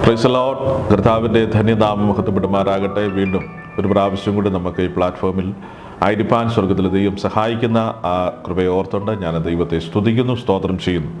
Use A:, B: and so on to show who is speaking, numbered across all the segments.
A: Praise the Lord. കർത്താവിൻ്റെ ധന്യനാമം മഹത്വപ്പെടുമാറാകട്ടെ. വീണ്ടും ഒരു പ്രാവശ്യം കൂടി നമുക്ക് ഈ പ്ലാറ്റ്ഫോമിൽ ആയിരിക്കാൻ സ്വർഗത്തിലെ ദൈവം സഹായിക്കുന്ന ആ കൃപയെ ഓർത്തുകൊണ്ട് ഞാൻ ദൈവത്തെ സ്തുതിക്കുന്നു, സ്തോത്രം ചെയ്യുന്നു.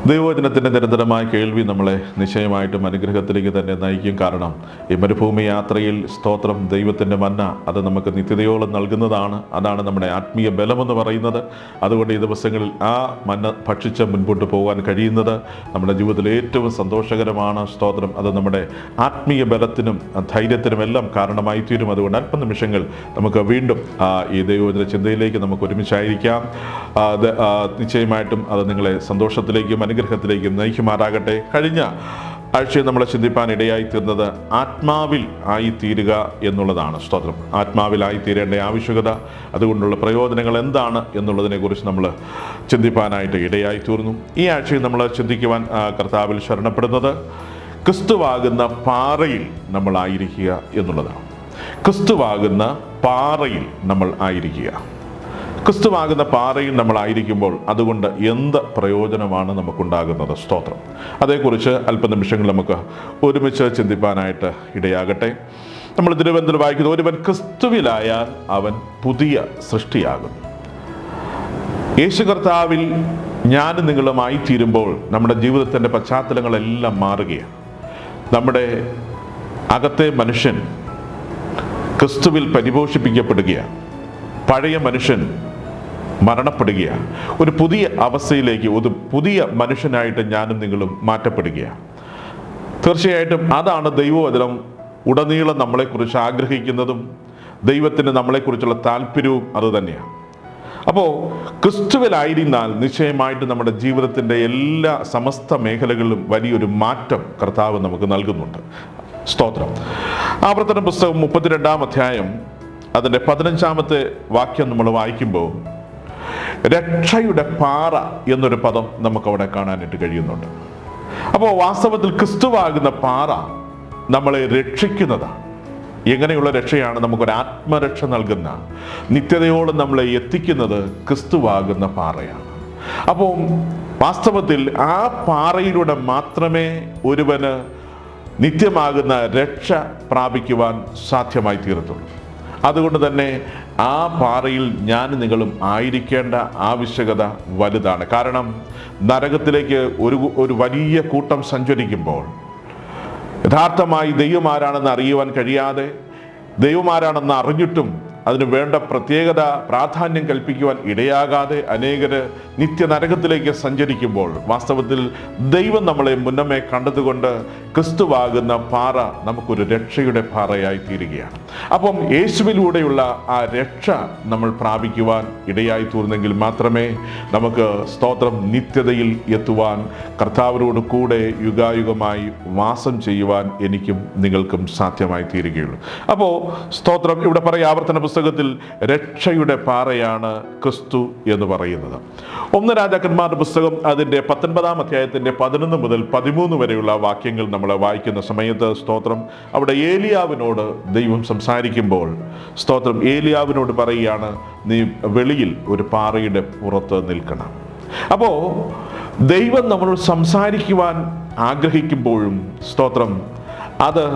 A: ദൈവവചനത്തിൻ്റെ നിരന്തരമായ കേൾവി നമ്മളെ നിശ്ചയമായിട്ടും അനുഗ്രഹത്തിലേക്ക് തന്നെ നയിക്കും. കാരണം ഈ മരുഭൂമി യാത്രയിൽ സ്തോത്രം ദൈവത്തിൻ്റെ മന്ന അത് നമുക്ക് നിത്യതയോളം നൽകുന്നതാണ്. അതാണ് നമ്മുടെ ആത്മീയ ബലമെന്ന് പറയുന്നത്. അതുകൊണ്ട് ഈ ദിവസങ്ങളിൽ ആ മന്ന ഭക്ഷിച്ച് മുൻപോട്ട് പോകാൻ കഴിയുന്നത് നമ്മുടെ ജീവിതത്തിൽ ഏറ്റവും സന്തോഷകരമാണ്. സ്തോത്രം അത് നമ്മുടെ ആത്മീയ ബലത്തിനും ധൈര്യത്തിനും എല്ലാം കാരണമായി തീരും. അതുകൊണ്ട് അല്പനിമിഷങ്ങൾ നമുക്ക് വീണ്ടും ഈ ദൈവവചന ചിന്തയിലേക്ക് നമുക്ക് ഒരുമിച്ചായിരിക്കാം. നിശ്ചയമായിട്ടും അത് നിങ്ങളെ സന്തോഷത്തിലേക്കും അനുഗ്രഹത്തിലേക്കും നയിക്കുമാറാകട്ടെ. കഴിഞ്ഞ ആഴ്ചയിൽ നമ്മളെ ചിന്തിപ്പാൻ ഇടയായി തീർന്നത് ആത്മാവിൽ ആയിത്തീരുക എന്നുള്ളതാണ്. സ്തോത്രം. ആത്മാവിലായിത്തീരേണ്ട ആവശ്യകത, അതുകൊണ്ടുള്ള പ്രയോജനങ്ങൾ എന്താണ് എന്നുള്ളതിനെക്കുറിച്ച് നമ്മൾ ചിന്തിപ്പാനായിട്ട് ഇടയായി തീർന്നു. ഈ ആഴ്ചയിൽ നമ്മൾ ചിന്തിക്കുവാൻ കർത്താവിൽ ശരണപ്പെടുന്നത് ക്രിസ്തുവാകുന്ന പാറയിൽ നമ്മൾ ആയിരിക്കുക എന്നുള്ളതാണ്. ക്രിസ്തുവാകുന്ന പാറയിൽ നമ്മൾ ആയിരിക്കുക. ക്രിസ്തുവാകുന്ന പാറയിൽ നമ്മളായിരിക്കുമ്പോൾ അതുകൊണ്ട് എന്ത് പ്രയോജനമാണ് നമുക്കുണ്ടാകുന്നത്? സ്തോത്രം. അതേക്കുറിച്ച് അല്പനിമിഷങ്ങൾ നമുക്ക് ഒരുമിച്ച് ചിന്തിപ്പാനായിട്ട് ഇടയാകട്ടെ. നമ്മൾ തിരുവനന്തപുരത്തിൽ വായിക്കുന്നത്, ഒരുവൻ ക്രിസ്തുവിലായാൽ അവൻ പുതിയ സൃഷ്ടിയാകുന്നു. യേശു കർത്താവിൽ ഞാനും നിങ്ങളുമായി തീരുമ്പോൾ നമ്മുടെ ജീവിതത്തിൻ്റെ പശ്ചാത്തലങ്ങളെല്ലാം മാറുകയാണ്. നമ്മുടെ അകത്തെ മനുഷ്യൻ ക്രിസ്തുവിൽ പരിപോഷിപ്പിക്കപ്പെടുകയാണ്. പഴയ മനുഷ്യൻ മരണപ്പെടുകയാണ്. ഒരു പുതിയ അവസ്ഥയിലേക്ക്, ഒരു പുതിയ മനുഷ്യനായിട്ട് ഞാനും നിങ്ങളും മാറ്റപ്പെടുകയാണ്. തീർച്ചയായിട്ടും അതാണ് ദൈവവചനം ഉടനീളം നമ്മളെക്കുറിച്ച് ആഗ്രഹിക്കുന്നതും ദൈവത്തിന് നമ്മളെക്കുറിച്ചുള്ള താല്പര്യവും അതുതന്നെയാണ്. അപ്പോൾ ക്രിസ്തുവിലായിരുന്നാൽ നിശ്ചയമായിട്ട് നമ്മുടെ ജീവിതത്തിൻ്റെ എല്ലാ സമസ്ത മേഖലകളിലും വലിയൊരു മാറ്റം കർത്താവ് നമുക്ക് നൽകുന്നുണ്ട്. സ്തോത്രം. ആവർത്തന പുസ്തകം 32-ാം അധ്യായം അതിൻ്റെ 15-ാമത്തെ വാക്യം നമ്മൾ വായിക്കുമ്പോൾ രക്ഷയുടെ പാറ എന്നൊരു പദം നമുക്കവിടെ കാണാനായിട്ട് കഴിയുന്നുണ്ട്. അപ്പോൾ വാസ്തവത്തിൽ ക്രിസ്തുവാകുന്ന പാറ നമ്മളെ രക്ഷിക്കുന്നതാണ്. എങ്ങനെയുള്ള രക്ഷയാണ്? നമുക്കൊരു ആത്മരക്ഷ നൽകുന്ന, നിത്യതയോളം നമ്മളെ എത്തിക്കുന്നത് ക്രിസ്തുവാകുന്ന പാറയാണ്. അപ്പോൾ വാസ്തവത്തിൽ ആ പാറയിലൂടെ മാത്രമേ ഒരുവന് നിത്യമാകുന്ന രക്ഷ പ്രാപിക്കുവാൻ സാധ്യമായി തീരത്തുള്ളൂ. അതുകൊണ്ട് തന്നെ ആ പാറയിൽ ഞാനും നിങ്ങളും ആയിരിക്കേണ്ട ആവശ്യകത വലുതാണ്. കാരണം നരകത്തിലേക്ക് ഒരു വലിയ കൂട്ടം സഞ്ചരിക്കുമ്പോൾ യഥാർത്ഥമായി ദൈവം ആരാണെന്ന് അറിയുവാൻ കഴിയാതെ, ദൈവം ആരാണെന്ന് അറിഞ്ഞിട്ടും അതിന് വേണ്ട പ്രത്യേകത പ്രാധാന്യം കൽപ്പിക്കുവാൻ ഇടയാകാതെ അനേകര് നിത്യനരകത്തിലേക്ക് സഞ്ചരിക്കുമ്പോൾ വാസ്തവത്തിൽ ദൈവം നമ്മളെ മുന്നമേ കണ്ടതുകൊണ്ട് ക്രിസ്തുവാകുന്ന പാറ നമുക്കൊരു രക്ഷയുടെ പാറയായി തീരുകയാണ്. അപ്പം യേശുവിലൂടെയുള്ള ആ രക്ഷ നമ്മൾ പ്രാപിക്കുവാൻ ഇടയായി തീർന്നെങ്കിൽ മാത്രമേ നമുക്ക് സ്തോത്രം നിത്യതയിൽ എത്തുവാൻ, കർത്താവിനോട് കൂടെ യുഗായുഗമായി വാസം ചെയ്യുവാൻ എനിക്കും നിങ്ങൾക്കും സാധ്യമായി തീരുകയുള്ളൂ. അപ്പോൾ സ്തോത്രം. ഇവിടെ പറയാം ആവർത്തന പുസ്തകത്തിൽ രക്ഷയുടെ പാറയാണ് ക്രിസ്തു എന്ന് പറയുന്നത്. 1 രാജാക്കന്മാരുടെ പുസ്തകം അതിൻ്റെ 19-ാം അധ്യായത്തിൻ്റെ 11 മുതൽ 13 വരെയുള്ള വാക്യങ്ങൾ നമ്മൾ വായിക്കുന്ന സമയത്ത് സ്തോത്രം അവിടെ ഏലിയാവിനോട് ദൈവം സംസാരിക്കുമ്പോൾ സ്തോത്രം ഏലിയാവിനോട് പറയുകയാണ്, നീ വെളിയിൽ ഒരു പാറയുടെ പുറത്ത് നിൽക്കണം. അപ്പോൾ ദൈവം നമ്മളോട് സംസാരിക്കുവാൻ ആഗ്രഹിക്കുമ്പോഴും സ്തോത്രം അത്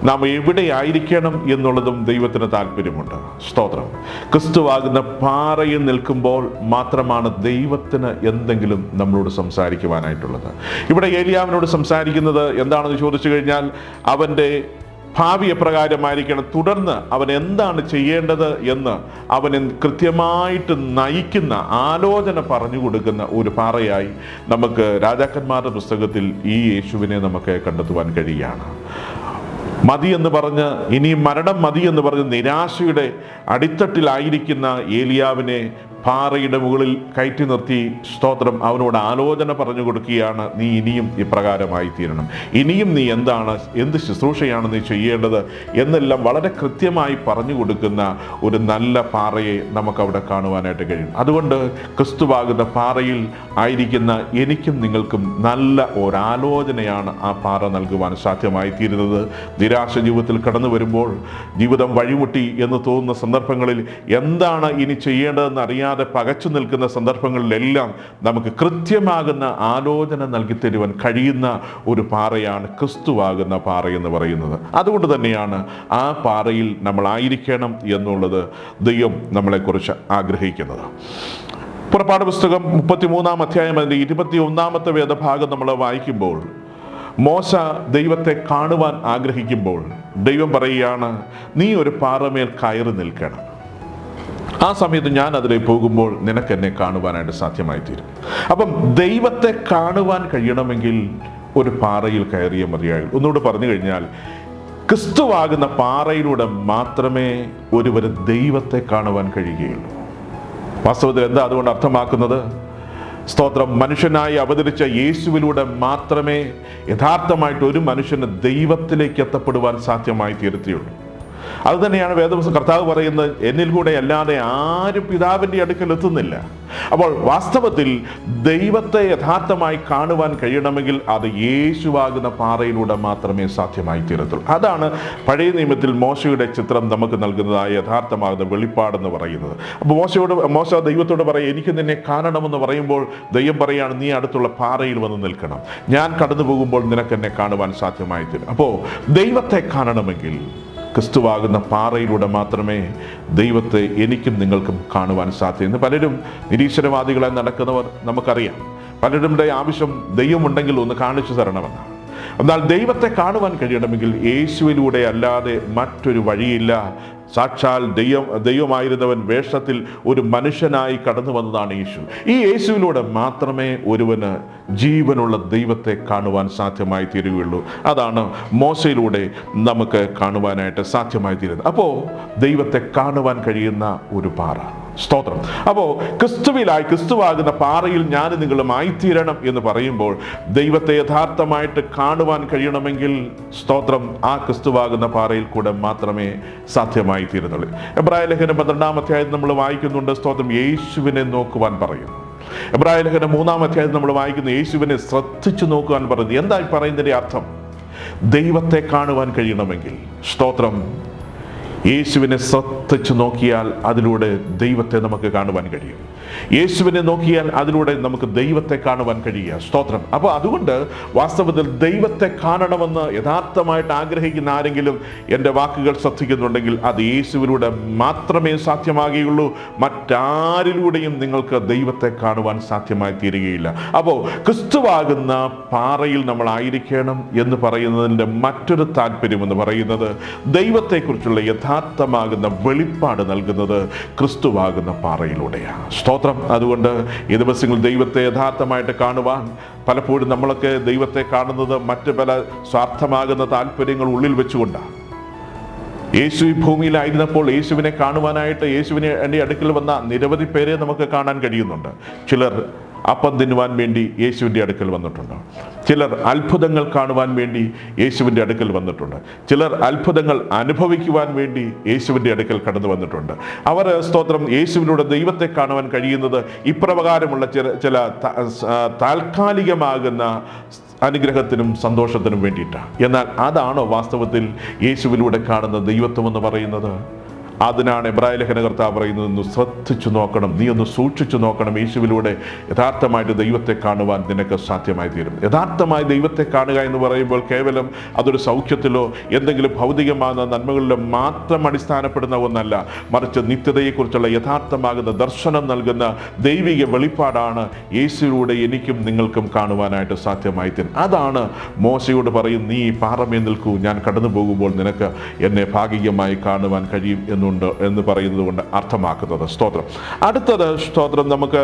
A: നാം എവിടെയായിരിക്കണം എന്നുള്ളതും ദൈവത്തിന് താല്പര്യമുണ്ട്. സ്തോത്രം. ക്രിസ്തുവാകുന്ന പാറയിൽ നിൽക്കുമ്പോൾ മാത്രമാണ് ദൈവത്തിന് എന്തെങ്കിലും നമ്മളോട് സംസാരിക്കുവാനായിട്ടുള്ളത്. ഇവിടെ ഏലിയാവിനോട് സംസാരിക്കുന്നത് എന്താണെന്ന് ചോദിച്ചു കഴിഞ്ഞാൽ അവൻ്റെ ഭാവി എപ്രകാരമായിരിക്കണം, തുടർന്ന് അവൻ എന്താണ് ചെയ്യേണ്ടത് എന്ന് അവനെ കൃത്യമായിട്ട് നയിക്കുന്ന, ആലോചന പറഞ്ഞു കൊടുക്കുന്ന ഒരു പാറയായി നമുക്ക് രാജാക്കന്മാരുടെ പുസ്തകത്തിൽ ഈ യേശുവിനെ നമുക്ക് കണ്ടെത്തുവാൻ കഴിയുകയാണ്. മതി എന്ന് പറഞ്ഞ്, ഇനി മരണം മതി എന്ന് പറഞ്ഞ് നിരാശയുടെ അടിത്തട്ടിലായിരിക്കുന്ന ഏലിയാവിനെ പാറയുടെ മുകളിൽ കയറ്റി നിർത്തി സ്തോത്രം അവനോട് ആലോചന പറഞ്ഞു കൊടുക്കുകയാണ്, നീ ഇനിയും ഇപ്രകാരമായി തീരണം, ഇനിയും നീ എന്ത് ശുശ്രൂഷയാണ് നീ ചെയ്യേണ്ടത് എന്നെല്ലാം വളരെ കൃത്യമായി പറഞ്ഞു കൊടുക്കുന്ന ഒരു നല്ല പാറയെ നമുക്കവിടെ കാണുവാനായിട്ട് കഴിയും. അതുകൊണ്ട് ക്രിസ്തുവാകുന്ന പാറയിൽ ആയിരിക്കുന്ന എനിക്കും നിങ്ങൾക്കും നല്ല ഒരാലോചനയാണ് ആ പാറ നൽകുവാൻ സാധ്യമായി തീരുന്നത്. നിരാശ ജീവിതത്തിൽ കടന്നു വരുമ്പോൾ, ജീവിതം വഴിമുട്ടി എന്ന് തോന്നുന്ന സന്ദർഭങ്ങളിൽ എന്താണ് ഇനി ചെയ്യേണ്ടതെന്ന് അറിയാതെ ഇഷ്ടമില്ലാതെ പകച്ചു നിൽക്കുന്ന സന്ദർഭങ്ങളിലെല്ലാം നമുക്ക് കൃത്യമാകുന്ന ആലോചന നൽകി തരുവാൻ കഴിയുന്ന ഒരു പാറയാണ് ക്രിസ്തുവാകുന്ന പാറ എന്ന് പറയുന്നത്. അതുകൊണ്ട് തന്നെയാണ് ആ പാറയിൽ നമ്മളായിരിക്കണം എന്നുള്ളത് ദൈവം നമ്മളെക്കുറിച്ച് ആഗ്രഹിക്കുന്നത്. പുറപ്പാട് പുസ്തകം 33-ാം അധ്യായം അതിൻ്റെ 21-ാമത്തെ വേദഭാഗം നമ്മൾ വായിക്കുമ്പോൾ മോശ ദൈവത്തെ കാണുവാൻ ആഗ്രഹിക്കുമ്പോൾ ദൈവം പറയുകയാണ്, നീ ഒരു പാറമേൽ കയറി നിൽക്കണം. ആ സമയത്ത് ഞാൻ അതിലേക്ക് പോകുമ്പോൾ നിനക്ക് എന്നെ കാണുവാനായിട്ട് സാധ്യമായി തീരും. അപ്പം ദൈവത്തെ കാണുവാൻ കഴിയണമെങ്കിൽ ഒരു പാറയിൽ കയറിയ മതിയാകും. ഒന്നുകൂടെ പറഞ്ഞു കഴിഞ്ഞാൽ, ക്രിസ്തുവാകുന്ന പാറയിലൂടെ മാത്രമേ ഒരുവന് ദൈവത്തെ കാണുവാൻ കഴിയുകയുള്ളൂ. വാസ്തവത്തിൽ എന്താ അതുകൊണ്ട് അർത്ഥമാക്കുന്നത്? സ്തോത്രം, മനുഷ്യനായി അവതരിച്ച യേശുവിലൂടെ മാത്രമേ യഥാർത്ഥമായിട്ട് ഒരു മനുഷ്യന് ദൈവത്തിലേക്ക് എത്തപ്പെടുവാൻ സാധ്യമായി തീർത്തിയുള്ളൂ. അതുതന്നെയാണ് വേദപുസ്തകം കർത്താവ് പറയുന്നത്, എന്നിൽ കൂടെ അല്ലാതെ ആരും പിതാവിൻ്റെ അടുക്കൽ എത്തുന്നില്ല. അപ്പോൾ വാസ്തവത്തിൽ ദൈവത്തെ യഥാർത്ഥമായി കാണുവാൻ കഴിയണമെങ്കിൽ അത് യേശുവാകുന്ന പാറയിലൂടെ മാത്രമേ സാധ്യമായി തീരത്തുള്ളൂ. അതാണ് പഴയ നിയമത്തിൽ മോശയുടെ ചിത്രം നമുക്ക് നൽകുന്നതായ യഥാർത്ഥമാകുന്ന വെളിപ്പാടെന്ന് പറയുന്നത്. അപ്പോൾ മോശ ദൈവത്തോട് പറയും, എനിക്ക് നിന്നെ കാണണമെന്ന് പറയുമ്പോൾ ദൈവം പറയുകയാണ്, നീ അടുത്തുള്ള പാറയിൽ വന്ന് നിൽക്കണം, ഞാൻ കടന്നു പോകുമ്പോൾ നിനക്ക് എന്നെ കാണുവാൻ സാധ്യമായി തീരും. അപ്പോൾ ദൈവത്തെ കാണണമെങ്കിൽ ക്രിസ്തുവാകുന്ന പാറയിലൂടെ മാത്രമേ ദൈവത്തെ എനിക്കും നിങ്ങൾക്കും കാണുവാൻ സാധ്യത. പലരും നിരീശ്വരവാദികളായി നടക്കുന്നവർ നമുക്കറിയാം. പലരുടെ ആവശ്യം ദൈവമുണ്ടെങ്കിൽ ഒന്ന് കാണിച്ചു തരണമെന്നാണ്. എന്നാൽ ദൈവത്തെ കാണുവാൻ കഴിയണമെങ്കിൽ യേശുവിലൂടെ അല്ലാതെ മറ്റൊരു വഴിയില്ല. സാക്ഷാൽ ദൈവമായിരുന്നവൻ വേഷത്തിൽ ഒരു മനുഷ്യനായി കടന്നു വന്നതാണ് യേശു. ഈ യേശുവിലൂടെ മാത്രമേ ഒരുവന് ജീവനുള്ള ദൈവത്തെ കാണുവാൻ സാധ്യമായി തീരുകയുള്ളൂ. അതാണ് മോശയിലൂടെ നമുക്ക് കാണുവാനായിട്ട് സാധ്യമായി തീരുന്നത്. അപ്പോൾ ദൈവത്തെ കാണുവാൻ കഴിയുന്ന ഒരു പാറ. സ്തോത്രം. അപ്പോൾ ക്രിസ്തുവാകുന്ന പാറയിൽ ഞാൻ നിങ്ങളുമായി തീരണം എന്ന് പറയുമ്പോൾ ദൈവത്തെ യഥാർത്ഥമായിട്ട് കാണുവാൻ കഴിയണമെങ്കിൽ സ്തോത്രം ആ ക്രിസ്തുവാകുന്ന പാറയിൽ കൂടെ മാത്രമേ സാധ്യമായി തീരുന്നുള്ളൂ. എബ്രായ ലേഖനം 12-ാം അധ്യായത്തിൽ നമ്മൾ വായിക്കുന്നുണ്ട്, സ്തോത്രം, യേശുവിനെ നോക്കുവാൻ പറയുന്നു. എബ്രായ ലേഖനം 3-ാം അധ്യായത്തിൽ നമ്മൾ വായിക്കുന്നു, യേശുവിനെ ശ്രദ്ധിച്ചു നോക്കുവാൻ പറയുന്നു. എന്താ പറയുന്നതിന്റെ അർത്ഥം? ദൈവത്തെ കാണുവാൻ കഴിയണമെങ്കിൽ സ്തോത്രം യേശുവിനെ ശ്രദ്ധിച്ചു നോക്കിയാൽ അതിലൂടെ ദൈവത്തെ നമുക്ക് കാണുവാൻ കഴിയും. യേശുവിനെ നോക്കിയാൽ അതിലൂടെ നമുക്ക് ദൈവത്തെ കാണുവാൻ കഴിയുക. സ്തോത്രം. അപ്പോൾ അതുകൊണ്ട് വാസ്തവത്തിൽ ദൈവത്തെ കാണണമെന്ന് യഥാർത്ഥമായിട്ട് ആഗ്രഹിക്കുന്ന ആരെങ്കിലും എൻ്റെ വാക്കുകൾ ശ്രദ്ധിക്കുന്നുണ്ടെങ്കിൽ അത് യേശുവിലൂടെ മാത്രമേ സാധ്യമാകുകയുള്ളൂ. മറ്റാരിലൂടെയും നിങ്ങൾക്ക് ദൈവത്തെ കാണുവാൻ സാധ്യമായി തീരുകയില്ല. അപ്പോൾ ക്രിസ്തുവാകുന്ന പാറയിൽ നമ്മളായിരിക്കണം എന്ന് പറയുന്നതിൻ്റെ മറ്റൊരു താല്പര്യം എന്ന് പറയുന്നത് ദൈവത്തെക്കുറിച്ചുള്ള യഥാർത്ഥമാകുന്ന വെളിപ്പാട് നൽകുന്നത് ക്രിസ്തുവാകുന്ന പാറയിലൂടെയാണ്. സ്തോത്രം. അതുകൊണ്ട് ഈ ദിവസങ്ങളിൽ ദൈവത്തെ യഥാർത്ഥമായിട്ട് കാണുവാൻ പലപ്പോഴും നമ്മളൊക്കെ ദൈവത്തെ കാണുന്നത് മറ്റ് പല സ്വാർത്ഥമാകുന്ന താല്പര്യങ്ങൾ ഉള്ളിൽ വെച്ചുകൊണ്ടാണ്. യേശു ഈ ഭൂമിയിലായിരുന്നപ്പോൾ യേശുവിനെ കാണുവാനായിട്ട് യേശുവിനെ എൻ്റെ അടുക്കൽ വന്ന നിരവധി പേരെ നമുക്ക് കാണാൻ കഴിയുന്നുണ്ട്. ചിലർ അപ്പം തിന്നുവാൻ വേണ്ടി യേശുവിൻ്റെ അടുക്കൽ വന്നിട്ടുണ്ട്. ചിലർ അത്ഭുതങ്ങൾ കാണുവാൻ വേണ്ടി യേശുവിൻ്റെ അടുക്കൽ വന്നിട്ടുണ്ട്. ചിലർ അത്ഭുതങ്ങൾ അനുഭവിക്കുവാൻ വേണ്ടി യേശുവിൻ്റെ അടുക്കൽ കടന്നു വന്നിട്ടുണ്ട്. അവർ സ്തോത്രം യേശുവിലൂടെ ദൈവത്തെ കാണുവാൻ കഴിയുന്നത് ഇപ്രകാരമുള്ള ചില താൽക്കാലികമാകുന്ന അനുഗ്രഹത്തിനും സന്തോഷത്തിനും വേണ്ടിയിട്ടാണ്. എന്നാൽ അതാണോ വാസ്തവത്തിൽ യേശുവിലൂടെ കാണുന്ന ദൈവത്വം എന്ന് പറയുന്നത്? അതിനാണ് എബ്രായ ലേഖന കർത്താവ് പറയുന്നത്, ഒന്ന് ശ്രദ്ധിച്ചു നോക്കണം, നീ ഒന്ന് സൂക്ഷിച്ചു നോക്കണം. യേശുവിലൂടെ യഥാർത്ഥമായിട്ട് ദൈവത്തെ കാണുവാൻ നിനക്ക് സാധ്യമായി തീരും. യഥാർത്ഥമായി ദൈവത്തെ കാണുക എന്ന് പറയുമ്പോൾ കേവലം അതൊരു സൗഖ്യത്തിലോ എന്തെങ്കിലും ഭൗതികമാകുന്ന നന്മകളിലോ മാത്രം അടിസ്ഥാനപ്പെടുന്ന ഒന്നല്ല, മറിച്ച് നിത്യതയെക്കുറിച്ചുള്ള യഥാർത്ഥമാകുന്ന ദർശനം നൽകുന്ന ദൈവിക വെളിപ്പാടാണ് യേശുവിലൂടെ എനിക്കും നിങ്ങൾക്കും കാണുവാനായിട്ട് സാധ്യമായി തീരും. അതാണ് മോശയോട് പറയും, നീ പാറമേൽ നിൽക്കൂ, ഞാൻ കടന്നു പോകുമ്പോൾ നിനക്ക് എന്നെ ഭാഗികമായി കാണുവാൻ കഴിയും എന്ന് പറയുന്നത് കൊണ്ട് അർത്ഥമാക്കുന്നത്. സ്തോത്രം. അടുത്തത് സ്തോത്രം നമുക്ക്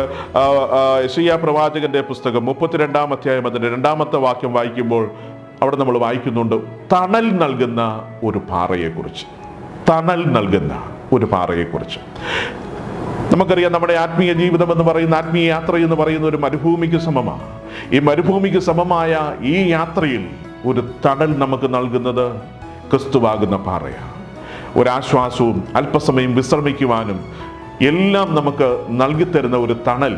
A: യെശയ്യാ പ്രവാചകന്റെ പുസ്തകം 32-ാം അധ്യായം അതിൻ്റെ 2-ാമത്തെ വാക്യം വായിക്കുമ്പോൾ അവിടെ നമ്മൾ വായിക്കുന്നുണ്ട് തണൽ നൽകുന്ന ഒരു പാറയെക്കുറിച്ച്. തണൽ നൽകുന്ന ഒരു പാറയെക്കുറിച്ച്. നമുക്കറിയാം, നമ്മുടെ ആത്മീയ ജീവിതം എന്ന് പറയുന്ന, ആത്മീയ യാത്ര എന്ന് പറയുന്ന ഒരു മരുഭൂമിക്ക് സമമാണ്. ഈ മരുഭൂമിക്ക് സമമായ ഈ യാത്രയിൽ ഒരു തണൽ നമുക്ക് നൽകുന്നത് ക്രിസ്തുവാകുന്ന പാറയാണ്. ഒരാശ്വാസവും അല്പസമയം വിശ്രമിക്കുവാനും എല്ലാം നമുക്ക് നൽകിത്തരുന്ന ഒരു തണൽ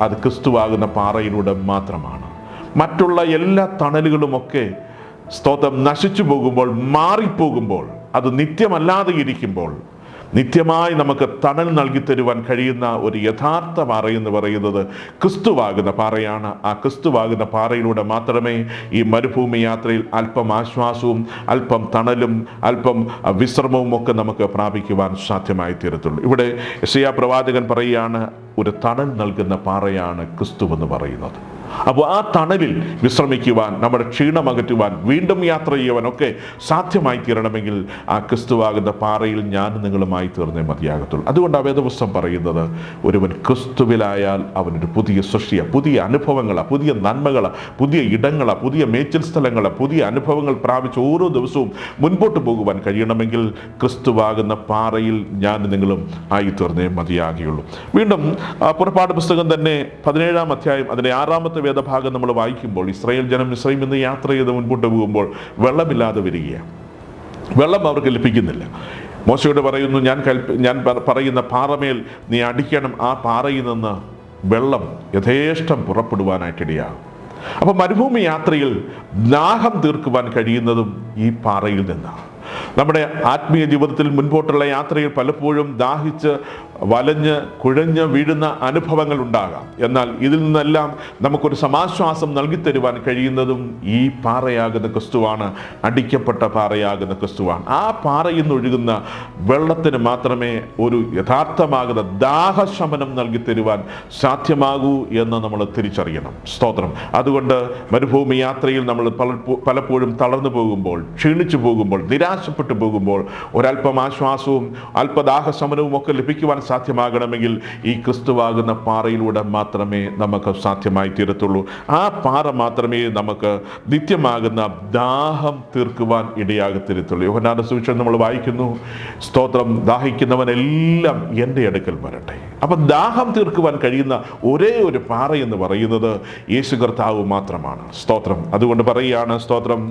A: അത് ക്രിസ്തുവാകുന്ന പാറയിലൂടെ മാത്രമാണ്. മറ്റുള്ള എല്ലാ തണലുകളുമൊക്കെ സ്തോത്രം നശിച്ചു പോകുമ്പോൾ, മാറിപ്പോകുമ്പോൾ, അത് നിത്യമല്ലാതെ ഇരിക്കുമ്പോൾ നിത്യമായി നമുക്ക് തണൽ നൽകി തരുവാൻ കഴിയുന്ന ഒരു യഥാർത്ഥ പാറ എന്ന് പറയുന്നത് ക്രിസ്തുവാകുന്ന പാറയാണ്. ആ ക്രിസ്തുവാകുന്ന പാറയിലൂടെ മാത്രമേ ഈ മരുഭൂമി യാത്രയിൽ അല്പം ആശ്വാസവും അല്പം തണലും അല്പം വിശ്രമവും ഒക്കെ നമുക്ക് പ്രാപിക്കുവാൻ സാധ്യമായി തീരത്തുള്ളൂ. ഇവിടെ യെശയ്യാ പ്രവാചകൻ പറയുകയാണ്, ഒരു തണൽ നൽകുന്ന പാറയാണ് ക്രിസ്തു എന്ന് പറയുന്നത്. അപ്പോൾ ആ തണലിൽ വിശ്രമിക്കുവാൻ, നമ്മുടെ ക്ഷീണം അകറ്റുവാൻ, വീണ്ടും യാത്ര ചെയ്യുവാനൊക്കെ സാധ്യമായി തീരണമെങ്കിൽ ആ ക്രിസ്തുവാകുന്ന പാറയിൽ ഞാൻ നിങ്ങളുമായി തീർന്നേ മതിയാകത്തുള്ളൂ. അതുകൊണ്ട് ആ വേദപുസ്തകം പറയുന്നത്, ഒരുവൻ ക്രിസ്തുവിലായാൽ അവനൊരു പുതിയ സൃഷ്ടിയാണ്, പുതിയ അനുഭവങ്ങളാണ്, പുതിയ നന്മകളാണ്, പുതിയ ഇടങ്ങളാണ്, പുതിയ മേച്ചിൽ സ്ഥലങ്ങളാണ്, പുതിയ അനുഭവങ്ങൾ പ്രാപിച്ച് ഓരോ ദിവസവും മുൻപോട്ട് പോകുവാൻ കഴിയണമെങ്കിൽ ക്രിസ്തുവാകുന്ന പാറയിൽ ഞാൻ നിങ്ങളും ആയി തീർന്നേ മതിയാകുകയുള്ളൂ. വീണ്ടും പുറപ്പാട് പുസ്തകം തന്നെ 17-ാം അധ്യായം അതിൻ്റെ 6-ാമത്തെ വേദഭാഗം നമ്മൾ വായിക്കുമ്പോൾ, ഇസ്രായേൽ ജനം മിസ്രയീമിൽ നിന്ന് യാത്ര ചെയ്ത് മുൻപോട്ട് പോകുമ്പോൾ വെള്ളമില്ലാതെ വരികയാണ്. വെള്ളം അവർക്ക് ലഭിക്കുന്നില്ല. മോശയോട് പറയുന്നു, ഞാൻ പറയുന്ന പാറമേൽ നീ അടിക്കണം, ആ പാറയിൽ നിന്ന് വെള്ളം യഥേഷ്ടം പുറപ്പെടുവാനായിട്ടിടയാകും. അപ്പം മരുഭൂമി യാത്രയിൽ ദാഹം തീർക്കുവാൻ കഴിയുന്നതും ഈ പാറയിൽ നിന്നാണ്. നമ്മുടെ ആത്മീയ ജീവിതത്തിൽ മുൻപോട്ടുള്ള യാത്രയിൽ പലപ്പോഴും ദാഹിച്ച് വലഞ്ഞ് കുഴഞ്ഞ് വീഴുന്ന അനുഭവങ്ങൾ ഉണ്ടാകാം. എന്നാൽ ഇതിൽ നിന്നെല്ലാം നമുക്കൊരു സമാശ്വാസം നൽകിത്തരുവാൻ കഴിയുന്നതും ഈ പാറയാകുന്ന ക്രിസ്തുവാണ്, അടിക്കപ്പെട്ട പാറയാകുന്ന ക്രിസ്തുവാണ്. ആ പാറയിൽ നിന്നൊഴുകുന്ന വെള്ളത്തിന് മാത്രമേ ഒരു യഥാർത്ഥമാകുന്ന ദാഹശമനം നൽകിത്തരുവാൻ സാധ്യമാകൂ എന്ന് നമ്മൾ തിരിച്ചറിയണം. സ്തോത്രം. അതുകൊണ്ട് മരുഭൂമി യാത്രയിൽ നമ്മൾ പലപ്പോഴും തളർന്നു പോകുമ്പോൾ, ക്ഷീണിച്ചു പോകുമ്പോൾ, നിരാശപ്പെട്ടു പോകുമ്പോൾ ഒരല്പം ആശ്വാസവും അല്പദാഹശമനവും ഒക്കെ ലഭിക്കുവാൻ സാധ്യമാകണമെങ്കിൽ ഈ ക്രിസ്തുവാകുന്ന പാറയിലൂടെ മാത്രമേ നമുക്ക് സാധ്യമായി തീരത്തുള്ളൂ. ആ പാറ മാത്രമേ നമുക്ക് നിത്യമാകുന്ന ദാഹം തീർക്കുവാൻ ഇടയാകത്തിരുത്തുള്ളൂ. യോഹന്നാന്റെ സുവിശേഷം നമ്മൾ വായിക്കുന്നു, സ്തോത്രം, ദാഹിക്കുന്നവനെല്ലാം എൻ്റെ അടുക്കൽ വരട്ടെ. അപ്പം ദാഹം തീർക്കുവാൻ കഴിയുന്ന ഒരേ ഒരു പാറ എന്ന് പറയുന്നത് യേശു കർത്താവ് മാത്രമാണ്. സ്തോത്രം. അതുകൊണ്ട് പറയുകയാണ്, സ്തോത്രം,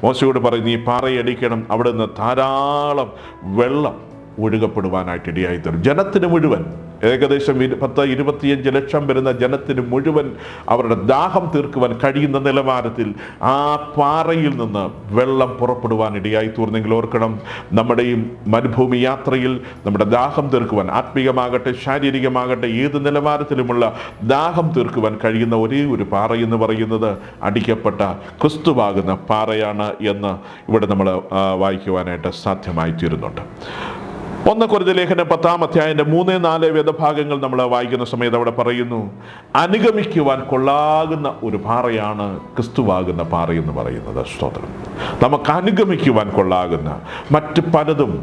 A: മോശയോട് പറയുന്നു, ഈ പാറയടിക്കണം, അവിടെ നിന്ന് ധാരാളം വെള്ളം ഒഴുകപ്പെടുവാനായിട്ട് ഇടയായി തീരും. ജനത്തിന് മുഴുവൻ, ഏകദേശം 10-25 ലക്ഷം വരുന്ന ജനത്തിന് മുഴുവൻ അവരുടെ ദാഹം തീർക്കുവാൻ കഴിയുന്ന നിലവാരത്തിൽ ആ പാറയിൽ നിന്ന് വെള്ളം പുറപ്പെടുവാൻ ഇടയായി തീർന്നെങ്കിൽ ഓർക്കണം, നമ്മുടെയും മരുഭൂമി യാത്രയിൽ നമ്മുടെ ദാഹം തീർക്കുവാൻ, ആത്മീയമാകട്ടെ ശാരീരികമാകട്ടെ ഏത് നിലവാരത്തിലുമുള്ള ദാഹം തീർക്കുവാൻ കഴിയുന്ന ഒരേ ഒരു പാറ എന്ന് പറയുന്നത് അടിക്കപ്പെട്ട ക്രിസ്തുവാകുന്ന പാറയാണ് എന്ന് ഇവിടെ നമ്മൾ വായിക്കുവാനായിട്ട് സാധ്യമായി തീരുന്നുണ്ട്. 1 കൊരിന്ത്യർ ലേഖനം 10-ാം അധ്യായത്തിന്റെ 3-4 വേദഭാഗങ്ങൾ നമ്മൾ വായിക്കുന്ന സമയത്ത് അവിടെ പറയുന്നു, അനുഗമിക്കുവാൻ കൊള്ളാകുന്ന ഒരു പാറയാണ് ക്രിസ്തുവാകുന്ന പാറ എന്ന് പറയുന്നത്. സ്തോത്രം. നമുക്ക് അനുഗമിക്കുവാൻ കൊള്ളാകുന്ന മറ്റ് പലതും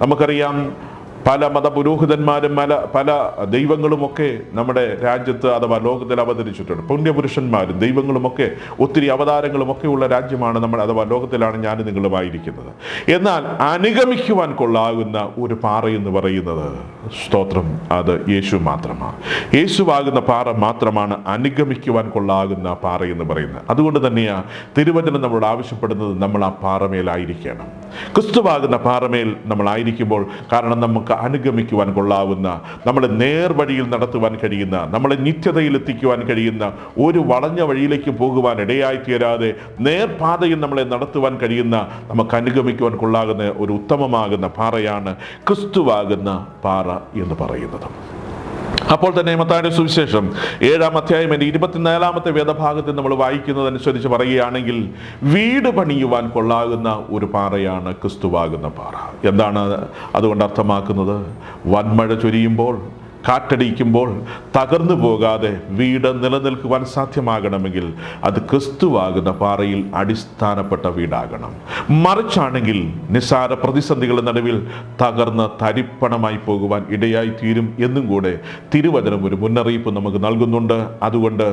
A: നമുക്കറിയാം. പല മതപുരോഹിതന്മാരും പല ദൈവങ്ങളുമൊക്കെ നമ്മുടെ രാജ്യത്ത് അഥവാ ലോകത്തിൽ അവതരിച്ചിട്ടുണ്ട്. പുണ്യപുരുഷന്മാരും ദൈവങ്ങളുമൊക്കെ ഒത്തിരി അവതാരങ്ങളുമൊക്കെ ഉള്ള രാജ്യമാണ് നമ്മൾ, അഥവാ ലോകത്തിലാണ് ഞാൻ നിങ്ങളുമായിരിക്കുന്നത്. എന്നാൽ അനുഗമിക്കുവാൻ കൊള്ളാകുന്ന ഒരു പാറ എന്ന് പറയുന്നത്, സ്തോത്രം, അത് യേശു മാത്രമാണ്. യേശുവാകുന്ന പാറ മാത്രമാണ് അനുഗമിക്കുവാൻ കൊള്ളാകുന്ന പാറ എന്ന് പറയുന്നത്. അതുകൊണ്ട് തന്നെയാണ് തിരുവചനം നമ്മളോട് ആവശ്യപ്പെടുന്നത് നമ്മൾ ആ പാറമേലായിരിക്കണം. ക്രിസ്തുവാകുന്ന പാറമേൽ നമ്മളായിരിക്കുമ്പോൾ, കാരണം നമുക്ക് അനുഗമിക്കുവാൻ കൊള്ളാവുന്ന, നമ്മളെ നേർവഴിയിൽ നടത്തുവാൻ കഴിയുന്ന, നമ്മളെ നിത്യതയിൽ എത്തിക്കുവാൻ കഴിയുന്ന, ഒരു വളഞ്ഞ വഴിയിലേക്ക് പോകുവാൻ ഇടയായി തീരാതെ നേർപാതയിൽ നമ്മളെ നടത്തുവാൻ കഴിയുന്ന, നമുക്ക് അനുഗമിക്കുവാൻ കൊള്ളാകുന്ന ഒരു ഉത്തമമാകുന്ന പാറയാണ് ക്രിസ്തുവാകുന്ന പാറ എന്ന് പറയുന്നത്. അപ്പോൾ തന്നെ മത്തായിയുടെ സുവിശേഷം 7-ാം അധ്യായം 24-ാമത്തെ വേദഭാഗത്തിൽ നമ്മൾ വായിക്കുന്നതനുസരിച്ച് പറയുകയാണെങ്കിൽ, വീട് പണിയുവാൻ കൊള്ളാകുന്ന ഒരു പാറയാണ് ക്രിസ്തുവാകുന്ന പാറ. എന്താണ് അതുകൊണ്ട് അർത്ഥമാക്കുന്നത്? വൻമഴ ചൊരിയുമ്പോൾ, കാറ്റടിക്കുമ്പോൾ തകർന്നു പോകാതെ വീട് നിലനിൽക്കുവാൻ സാധ്യമാകണമെങ്കിൽ അത് ക്രിസ്തുവാകുന്ന പാറയിൽ അടിസ്ഥാനപ്പെട്ട വീടാകണം. മറിച്ചാണെങ്കിൽ നിസ്സാര പ്രതിസന്ധികളുടെ നടുവിൽ തകർന്ന് തരിപ്പണമായി പോകുവാൻ ഇടയായി തീരും എന്നും കൂടെ തിരുവചനം ഒരു മുന്നറിയിപ്പ് നമുക്ക് നൽകുന്നുണ്ട്. അതുകൊണ്ട്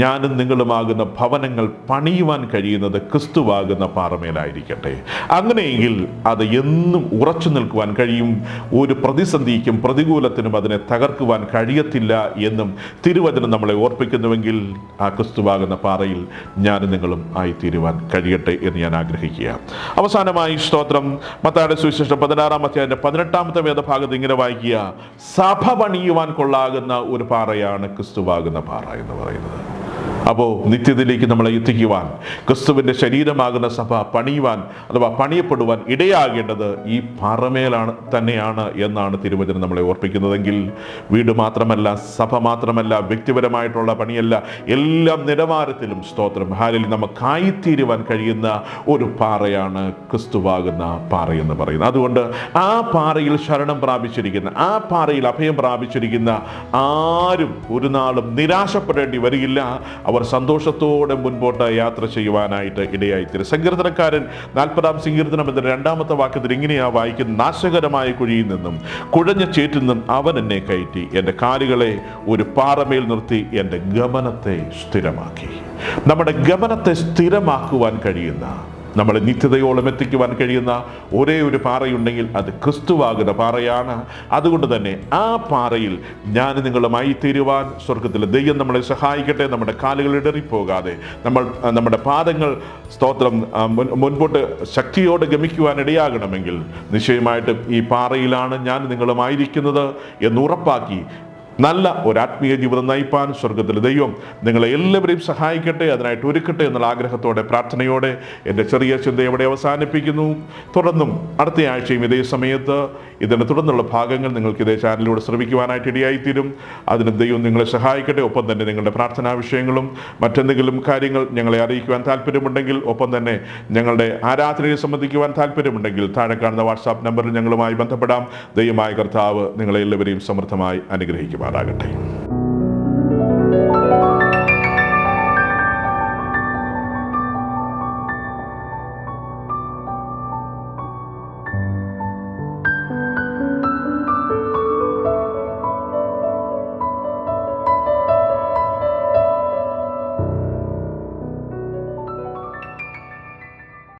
A: ഞാനും നിങ്ങളുമാകുന്ന ഭവനങ്ങൾ പണിയുവാൻ കഴിയുന്നത് ക്രിസ്തുവാകുന്ന പാറമേലായിരിക്കട്ടെ. അങ്ങനെയെങ്കിൽ അത് എന്നും ഉറച്ചു നിൽക്കുവാൻ കഴിയും. ഒരു പ്രതിസന്ധിക്കും പ്രതികൂലത്തിനും അതിനെ തകർക്കുവാൻ കഴിയത്തില്ല എന്നും തിരുവചനം നമ്മളെ ഓർപ്പിക്കുന്നുവെങ്കിൽ ആ ക്രിസ്തുവാകുന്ന പാറയിൽ ഞാനും നിങ്ങളും ആയിത്തീരുവാൻ കഴിയട്ടെ എന്ന് ഞാൻ ആഗ്രഹിക്കുക. അവസാനമായി, സ്തോത്രം, മത്തായിയുടെ സുവിശേഷം 16-ാം അധ്യായത്തിന്റെ 18-ാമത്തെ വേദഭാഗത്ത് ഇങ്ങനെ വായിക്കുക, സഭ പണിയുവാൻ കൊള്ളാകുന്ന ഒരു പാറയാണ് ക്രിസ്തുവാകുന്ന പാറ എന്ന് പറയുന്നത്. അപ്പോൾ നിത്യതയിലേക്ക് നമ്മളെ എത്തിക്കുവാൻ, ക്രിസ്തുവിൻ്റെ ശരീരമാകുന്ന സഭ പണിയുവാൻ അഥവാ പണിയപ്പെടുവാൻ ഇടയാകേണ്ടത് ഈ പാറമേലാണ് തന്നെയാണ് എന്നാണ് തിരുവചനം നമ്മളെ ഓർപ്പിക്കുന്നതെങ്കിൽ, വീട് മാത്രമല്ല, സഭ മാത്രമല്ല, വ്യക്തിപരമായിട്ടുള്ള പണിയല്ല, എല്ലാം നിലവാരത്തിലും സ്തോത്രം ഹാലിൽ നമുക്കായിത്തീരുവാൻ കഴിയുന്ന ഒരു പാറയാണ് ക്രിസ്തുവാകുന്ന പാറയെന്ന് പറയുന്നത്. അതുകൊണ്ട് ആ പാറയിൽ ശരണം പ്രാപിച്ചിരിക്കുന്ന, ആ പാറയിൽ അഭയം പ്രാപിച്ചിരിക്കുന്ന ആരും ഒരു നാളും നിരാശപ്പെടേണ്ടി വരികയില്ല. അവർ സന്തോഷത്തോടെ മുൻപോട്ട് യാത്ര ചെയ്യുവാനായിട്ട് ഇടയായിത്തീരും. സങ്കീർത്തനക്കാരൻ 40-ാം സങ്കീർത്തനം എന്ന 2-ാമത്തെ വാക്യത്തിൽ ഇങ്ങനെയാ വായിക്കുന്നത്: നാശകരമായ കുഴിയിൽ നിന്നും കുഴഞ്ഞ ചേറ്റിൽ നിന്നും അവൻ എന്നെ കയറ്റി, എൻ്റെ കാലുകളെ ഒരു പാറമേൽ നിർത്തി എൻ്റെ ഗമനത്തെ സ്ഥിരമാക്കി. നമ്മുടെ ഗമനത്തെ സ്ഥിരമാക്കുവാൻ കഴിയുന്ന, നമ്മളെ നിത്യതയോളം എത്തിക്കുവാൻ കഴിയുന്ന ഒരേ ഒരു പാറയുണ്ടെങ്കിൽ അത് ക്രിസ്തുവാകുന്ന പാറയാണ്. അതുകൊണ്ട് തന്നെ ആ പാറയിൽ ഞാൻ നിങ്ങളുമായി തീരുവാൻ സ്വർഗത്തിലെ ദൈവം നമ്മളെ സഹായിക്കട്ടെ. നമ്മുടെ കാലുകൾ ഇടറിപ്പോകാതെ നമ്മുടെ പാദങ്ങൾ സ്തോത്രം മുൻപോട്ട് ശക്തിയോടെ ഗമിക്കുവാൻ ഇടയാകണമെങ്കിൽ നിശ്ചയമായിട്ടും ഈ പാറയിലാണ് ഞാൻ നിങ്ങളുമായിരിക്കുന്നത് എന്നുറപ്പാക്കി നല്ല ഒരു ആത്മീയ ജീവിതം നയിപ്പാൻ സ്വർഗത്തിലെ ദൈവം നിങ്ങളെ എല്ലാവരെയും സഹായിക്കട്ടെ, അതിനായിട്ട് ഒരുക്കട്ടെ എന്നുള്ള ആഗ്രഹത്തോടെ, പ്രാർത്ഥനയോടെ എൻ്റെ ചെറിയ ചിന്ത ഇവിടെ അവസാനിപ്പിക്കുന്നു. തുടർന്നും അടുത്ത ആഴ്ചയും ഇതേ സമയത്ത് ഇതിൻ്റെ തുടർന്നുള്ള ഭാഗങ്ങൾ നിങ്ങൾക്ക് ഇതേ ചാനലിലൂടെ ശ്രമിക്കുവാനായിട്ട് ഇടയായിത്തീരും. അതിന് ദൈവം നിങ്ങളെ സഹായിക്കട്ടെ. ഒപ്പം തന്നെ നിങ്ങളുടെ പ്രാർത്ഥനാ വിഷയങ്ങളും മറ്റെന്തെങ്കിലും കാര്യങ്ങൾ ഞങ്ങളെ അറിയിക്കുവാൻ താല്പര്യമുണ്ടെങ്കിൽ, ഒപ്പം തന്നെ ഞങ്ങളുടെ ആരാധനയെ സംബന്ധിക്കുവാൻ താല്പര്യമുണ്ടെങ്കിൽ താഴെ കാണുന്ന വാട്സാപ്പ് നമ്പറിൽ ഞങ്ങളുമായി ബന്ധപ്പെടാം. ദൈവമായ കർത്താവ് നിങ്ങളെല്ലാവരെയും സമൃദ്ധമായി അനുഗ്രഹിക്കുമാറാകട്ടെ.